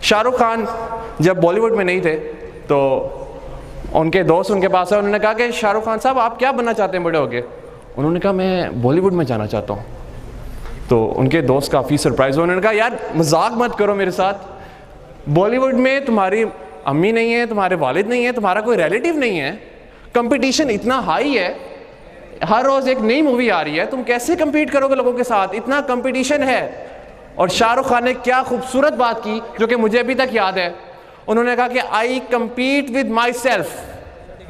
शाहरुख खान जब बॉलीवुड में नहीं थे तो उनके दोस्त उनके पास आए, उन्होंने कहा कि शाहरुख खान साहब आप क्या बनना चाहते हैं बड़े होके? उन्होंने कहा मैं बॉलीवुड में जाना चाहता हूँ। तो उनके दोस्त काफ़ी सरप्राइज हुए, उन्होंने कहा यार मजाक मत करो मेरे साथ, बॉलीवुड में तुम्हारी अम्मी नहीं है, तुम्हारे वालिद नहीं है, तुम्हारा कोई रिलेटिव नहीं है, कंपटीशन इतना हाई है, हर रोज़ एक नई मूवी आ रही है, तुम कैसे कम्पीट करोगे लोगों के साथ, इतना कंपटीशन है। और शाहरुख खान ने क्या खूबसूरत बात की जो कि मुझे अभी तक याद है, उन्होंने कहा कि आई कम्पीट विद माई सेल्फ,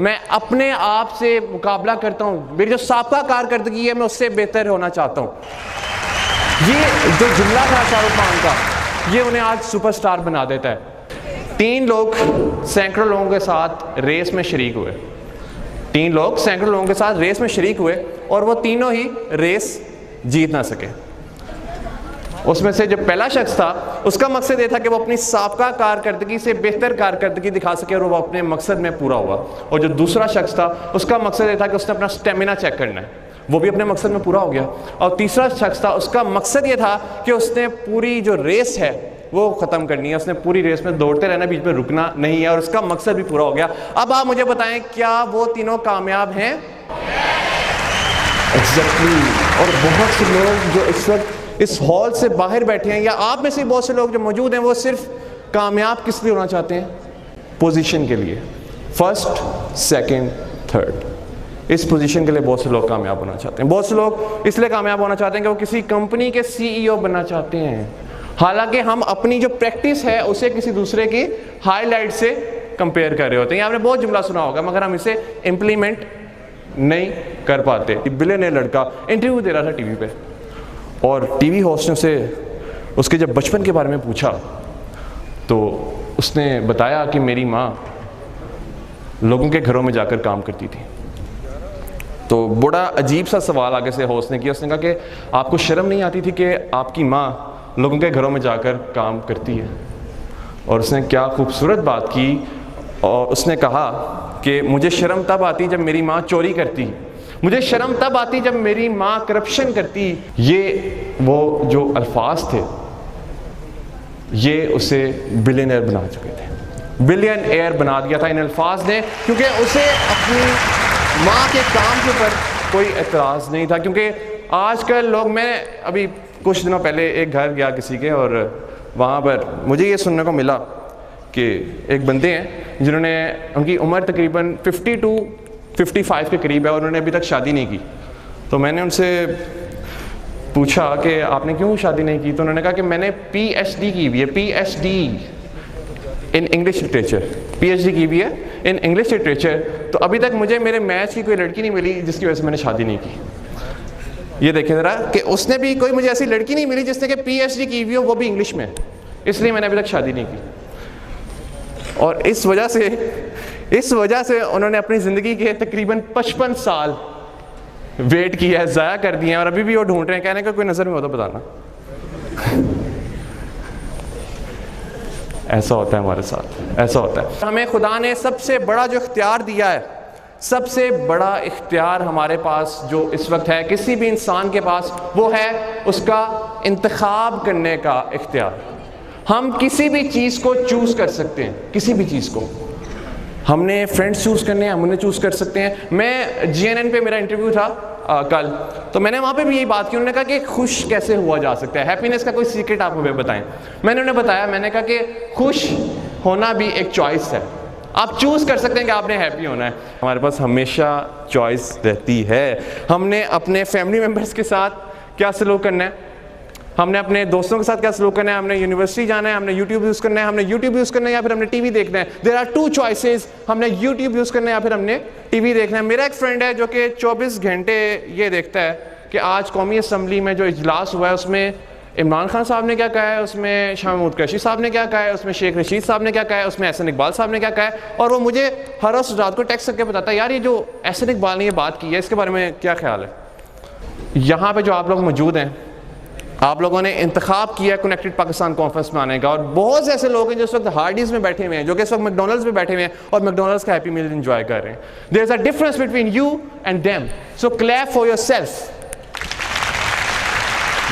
मैं अपने आप से मुकाबला करता हूँ, मेरी जो साबका कारकर्दगी है मैं उससे बेहतर होना चाहता हूँ। ये जो जुमला था शाहरुख खान का, ये उन्हें आज सुपरस्टार बना देता है। 3 लोग सैकड़ों लोगों के साथ रेस में शरीक हुए, 3 लोग सैकड़ों लोगों के साथ रेस में शरीक हुए और वो तीनों ही रेस जीत ना सके। उसमें से जो पहला शख्स था उसका मकसद ये था कि वो अपनी साबका कारकर्दगी से बेहतर कारकर्दगी दिखा सके और वो अपने मकसद में पूरा हुआ। और जो दूसरा शख्स था उसका मकसद ये था कि उसने अपना स्टेमिना चेक करना है, वो भी अपने मकसद में पूरा हो गया। और तीसरा शख्स था, उसका मकसद ये था कि उसने पूरी जो रेस है वो ख़त्म करनी है, उसने पूरी रेस में दौड़ते रहना, बीच में रुकना नहीं है, और उसका मकसद भी पूरा हो गया। अब आप मुझे बताएं क्या वो तीनों कामयाब हैं? एग्जैक्टली। और बहुत से लोग जो इस वक्त इस हॉल से बाहर बैठे हैं, या आप में से बहुत से लोग जो मौजूद हैं, वो सिर्फ कामयाब किस लिए होना चाहते हैं? पोजीशन के लिए, फर्स्ट, सेकंड, थर्ड। इस पोजीशन के लिए बहुत से लोग कामयाब होना चाहते हैं। बहुत से लोग इसलिए कामयाब होना चाहते हैं कि वो किसी कंपनी के CEO बनना चाहते हैं, हालांकि हम अपनी जो प्रैक्टिस है उसे किसी दूसरे की हाईलाइट से कंपेयर कर रहे होते हैं। आपने बहुत जुमला सुना होगा मगर हम इसे इम्प्लीमेंट नहीं कर पाते। बिलियनेयर लड़का इंटरव्यू दे रहा था टीवी पे, और टीवी होस्ट ने उसे उसके जब बचपन के बारे में पूछा तो उसने बताया कि मेरी माँ लोगों के घरों में जाकर काम करती थी। तो बड़ा अजीब सा सवाल आगे से होस्ट ने किया, उसने कहा कि आपको शर्म नहीं आती थी कि आपकी माँ लोगों के घरों में जाकर काम करती है? और उसने क्या खूबसूरत बात की, और उसने कहा कि मुझे शर्म तब आती जब मेरी माँ चोरी करती, मुझे शर्म तब आती जब मेरी माँ करप्शन करती। ये वो जो अल्फाज थे ये उसे बिलियनियर बना चुके थे, बिलियनियर बना दिया था इन अल्फाज ने, क्योंकि उसे अपनी माँ के काम के ऊपर कोई एतराज़ नहीं था। क्योंकि आजकल लोग, मैं अभी कुछ दिनों पहले एक घर गया किसी के, और वहाँ पर मुझे ये सुनने को मिला कि एक बंदे हैं जिन्होंने, उनकी उम्र तकरीबन 50 to 55 के करीब है और उन्होंने अभी तक शादी नहीं की। तो मैंने उनसे पूछा कि आपने क्यों शादी नहीं की? तो उन्होंने कहा कि मैंने PhD की हुई है, PhD in English literature, PhD की हुई है इन इंग्लिश लिटरेचर, तो अभी तक मुझे मेरे मैच की कोई लड़की नहीं मिली जिसकी वजह से मैंने शादी नहीं की। ये देखें ज़रा कि उसने भी, कोई मुझे ऐसी लड़की नहीं मिली जिसने कि PhD की हुई हो, वो भी इंग्लिश में, इसलिए मैंने अभी तक शादी नहीं की। और इस वजह से उन्होंने अपनी ज़िंदगी के तकरीबन 55 साल वेट किया है, ज़ाया कर दिए हैं, और अभी भी वो ढूंढ रहे हैं। कहने का कोई नज़र में हो तो बताना। ऐसा होता है हमारे साथ, ऐसा होता है। हमें खुदा ने सबसे बड़ा जो इख्तियार दिया है, सबसे बड़ा इख्तियार हमारे पास जो इस वक्त है किसी भी इंसान के पास, वो है उसका इंतखाब करने का इख्तियार। हम किसी भी चीज़ को चूज़ कर सकते हैं, किसी भी चीज़ को। हमने फ्रेंड्स चूज़ करने हैं, हम उन्हें चूज़ कर सकते हैं। मैं GNN पे मेरा इंटरव्यू था कल, तो मैंने वहाँ पे भी यही बात की। उन्होंने कहा कि खुश कैसे हुआ जा सकता है, हैप्पीनेस का कोई सीक्रेट आप हमें बताएं। मैंने उन्हें बताया, मैंने कहा कि खुश होना भी एक चॉइस है, आप चूज़ कर सकते हैं कि आपने हैप्पी होना है। हमारे पास हमेशा चॉइस रहती है। हमने अपने फैमिली मेम्बर्स के साथ क्या सलूक करना है, हमने अपने दोस्तों के साथ क्या सलूक करना है, हमने यूनिवर्सिटी जाना है, हमने यूट्यूब यूज़ करना है, हमने यूट्यूब यूज़ करना है या फिर हमने टीवी देखना है। देयर आर 2 चॉइसेस, हमने यूट्यूब यूज़ करना है या फिर हमने टीवी देखना है। मेरा एक फ्रेंड है जो कि 24 घंटे ये देखता है कि आज कौमी असम्बली में जो इजलास हुआ है उसमें इमरान खान साहब ने क्या कहा है, उसमें शाह महमूद कुरैशी साहब ने क्या कहा है, उसमें शेख रशीद साहब ने क्या कहा है, उसमें एहसन इकबाल साहब ने क्या कहा है। और वो मुझे हर रोज़ रात को टेक्स्ट करके बताता है, यार ये जो एहसन इकबाल ने ये बात की है इसके बारे में क्या ख्याल है। यहाँ पे जो आप लोग मौजूद हैं, आप लोगों ने इंतखाब किया कनेक्टेड पाकिस्तान कॉन्फ्रेंस में आने का, और बहुत से ऐसे लोग हैं जो इस वक्त हार्डीज़ में बैठे हुए हैं, जो कि इस वक्त मैकडोनल्ड्स में बैठे हुए हैं और मैकडोनल्ड्स का हैप्पी मील एंजॉय कर रहे हैं। There is a difference between you and them, so clap for yourself.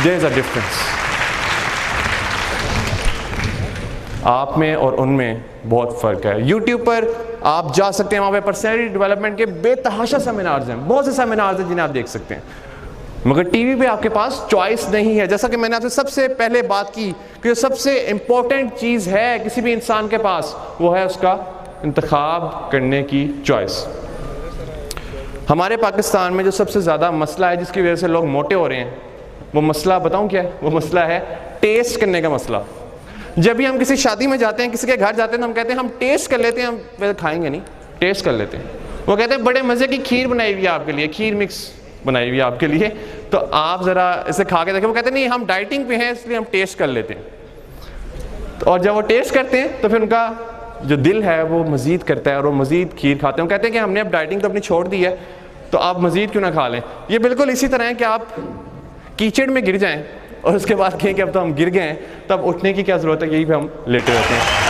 There is a difference. आप में और उनमें बहुत फ़र्क है। यूट्यूब पर आप जा सकते हैं, वहाँ पे पर्सनैलिटी डेवलपमेंट के बेतहाशा सेमिनार्स हैं, बहुत से सेमिनार्स हैं जिन्हें आप देख सकते हैं, मगर टीवी पे आपके पास चॉइस नहीं है। जैसा कि मैंने आपसे सबसे पहले बात की कि जो सबसे इम्पोर्टेंट चीज़ है किसी भी इंसान के पास, वो है उसका इंतखाब करने की चॉइस। हमारे पाकिस्तान में जो सबसे ज़्यादा मसला है जिसकी वजह से लोग मोटे हो रहे हैं, वो मसला बताऊं क्या है? वो मसला है टेस्ट करने का मसला। जब भी हम किसी शादी में जाते हैं, किसी के घर जाते हैं, तो हम कहते हैं हम टेस्ट कर लेते हैं, हम वैसे खाएंगे नहीं, टेस्ट कर लेते हैं। वो कहते हैं बड़े मज़े की खीर बनाई हुई है आपके लिए, खीर मिक्स बनाई हुई है आपके लिए, तो आप ज़रा इसे खा के देखें। वो कहते हैं नहीं हम डाइटिंग पे हैं इसलिए हम टेस्ट कर लेते हैं। तो और जब वो टेस्ट करते हैं तो फिर उनका जो दिल है वो मज़ीद करता है और वो मज़ीद खीर खाते हैं। वो कहते हैं कि हमने अब डाइटिंग तो अपनी छोड़ दी है, तो आप मज़ीद क्यों ना खा लें। ये बिल्कुल इसी तरह है कि आप कीचड़ में गिर जाएं और उसके बाद कहें कि अब तो हम गिर गए हैं, तब उठने की क्या ज़रूरत है, यही पे हम लेटे रहते हैं।